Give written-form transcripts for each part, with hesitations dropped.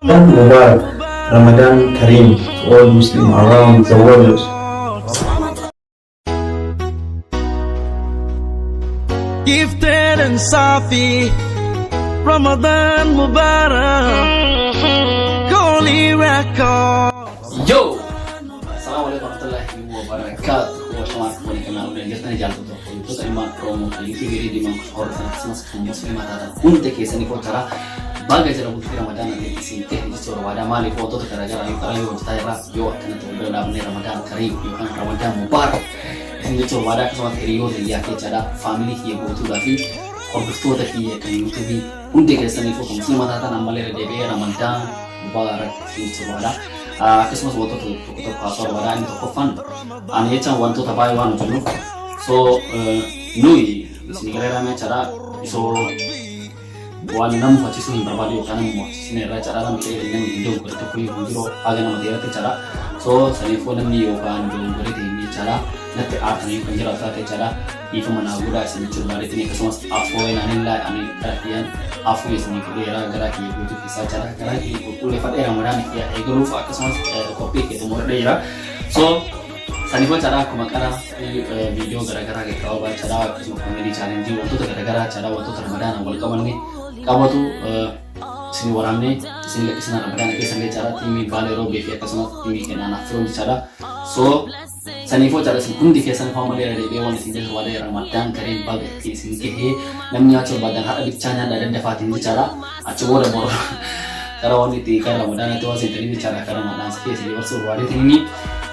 Mubarak, Ramadan Kareem to all Muslims around the world. Gifted and Safi, Ramadan Mubarak, Holy Record. Yo! Assalamualaikum warahmatullahi wabarakatuh. Wassalamualaikum warahmatullahi wabarakatuh. Itu iman promo kali ini beri di mana orang sama muslim ada untuk kisah ni kotara bagai cara buat Ramadan nanti sini teh di suara wadah mali foto terkara jalan yuk kali yuk saya rak yuk akan itu benar Ramadan Kareem yuk kan Ramadan Mubarak ini suara wadah kesama teriyo dia ke cara family dia buat tu lagi orang tua tadi kan YouTube untuk kisah ni foto muslim ada namanya DB Ramadan Mubarak ini suara wadah Christmas waktu tu pasal wadah ini tu fun ane cang wantu tapai wan tu so nui sini kira-kira cara so buat nam faci sini berbalik karena mau sini ada cara nam kayak ini hidup bertukui hujur agar nama dia cara so sini phone nam ni okan hidup berarti ini cara nanti art ni penjara sahaja cara itu mana gula sini cuma dari ini kesemua apa yang anilai anil perhatian apa yang sini kira gerak itu tu kisah cara gerak itu boleh pada Ramadan ya ego lupa kesemua kopi itu murah dia so sani pun cara aku makara video gara-gara kita kau baca cara semua comedy challenge waktu tu gara-gara cara waktu Ramadan awal kawan ni kau tu sini orang ni sini lagi sana Ramadan ni sini cara timi balero befi atas semua timi kena anak film cara so sani pun cara sempurna di kesan kau malah ada bewan sini wala Ramadan Kareem bagi sini ke namanya coba dan ada bicaranya dan dapatin bicara coba ada bor cara wanita kan Ramadan itu masih tadi bicara karena Ramadan sini warso wala ini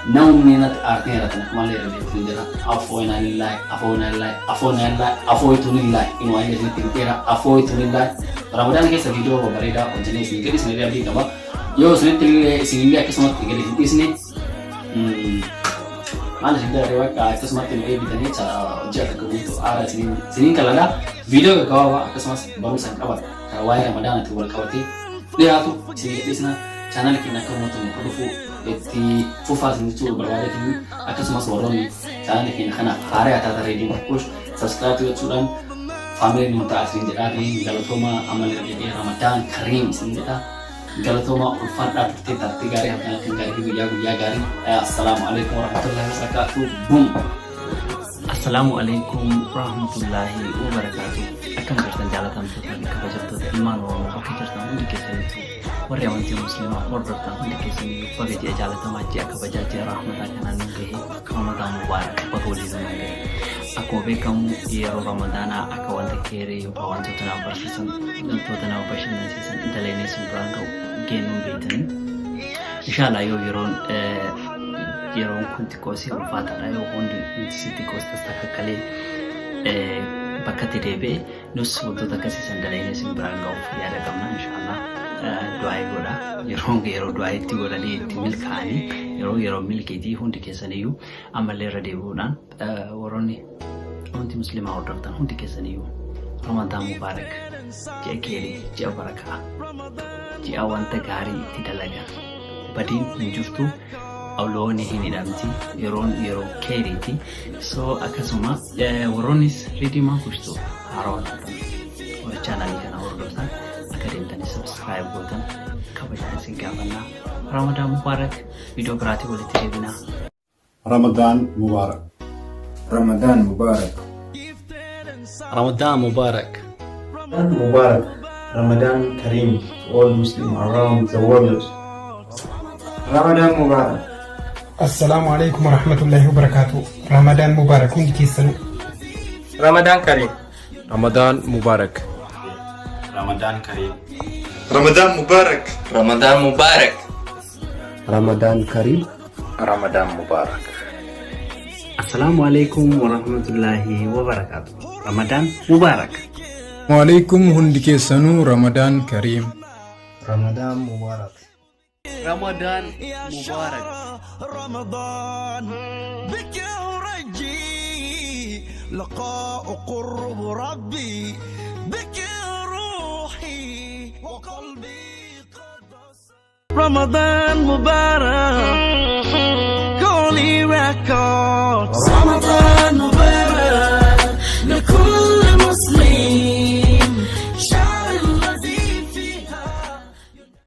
naum minat artinya rata nak malah ada filter afo nilai afo itu nilai ini aja sini pintar afo itu nilai Ramadan ke video berbeda jenis ini jadi sini dia beli apa yo sini lihat ke semua tiga di sini mana sini ada lewat ke semua tim A kita ni cara jaga kebutuh ada sini kalau ada video ke kau ke semua baru sang kawan kalau Ramadan itu berkawati dia tu sini di sana channel kita kamu tu kudu eti fufa sini tu berbeda kini akan semua suara ni channel kita kena hari atau ready push subscribe tu curan family ni minta asli jadi kalau cuma amal jadi Ramadan Kareem sini kita kalau cuma ufan ada kita 3 hari akan tinggal di ya gari assalamualaikum warahmatullahi wabarakatuh boom Assalamualaikum warahmatullahi wabarakatuh akan bertanjalatan putar di kebajikan iman wa kecerdasan di kisah itu Waryawanti muslimah warbertang di kisah ini bagi dia jalan temaji kebajikan rahmat akan nunggu Ramadan Mubarak paguli zaman aku bekam di Ramadan aku wanti kiri bawan tu tanah bersesan dan tu tanah bersesan sesan dalene sembrangkau genum beten insyaallah yo yeron kunti kosi ulfata ayo hondi siti kosta stakakale bakati debe nus wudu takasi sandalene simbrangau ya da gamna inshallah doai goda yero doai ti goda ni timil khani yero milki di hondi kesaniyu amalle radebu nan woroni hondi muslima order tan hondi kesaniyu Ramadan Mubarak jekeri jabaraka ji awanta gari tidalaga badin menjurtu awlo ni hini damti yero keriti so akasuma woronis ridima kusto haron or channel kana ordo sa akarin tani subscribe button kabajan singkabana Ramadan Mubarak video berarti boleh terima Ramadan Mubarak Ramadan Mubarak Ramadan Mubarak Ramadan Mubarak, Ramadan Kareem to all Muslims around the world. Ramadan Mubarak. Assalamualaikum warahmatullahi wabarakatuh. Ramadan Mubarak kundi kisanu. Ramadan Kareem. Ramadan Mubarak. Ramadan Kareem. Ramadan Mubarak. Ramadan Mubarak. Ramadan Kareem. Ramadan Mubarak. Assalamualaikum warahmatullahi wabarakatuh. Ramadan Mubarak. Waalaikum hundi kesanu Ramadan Kareem. Ramadan Mubarak. Ramadan Mubarak. رمضان بك أرجي لقاء قرب ربي بك روحي وقلبي رمضان مبارك Holy Record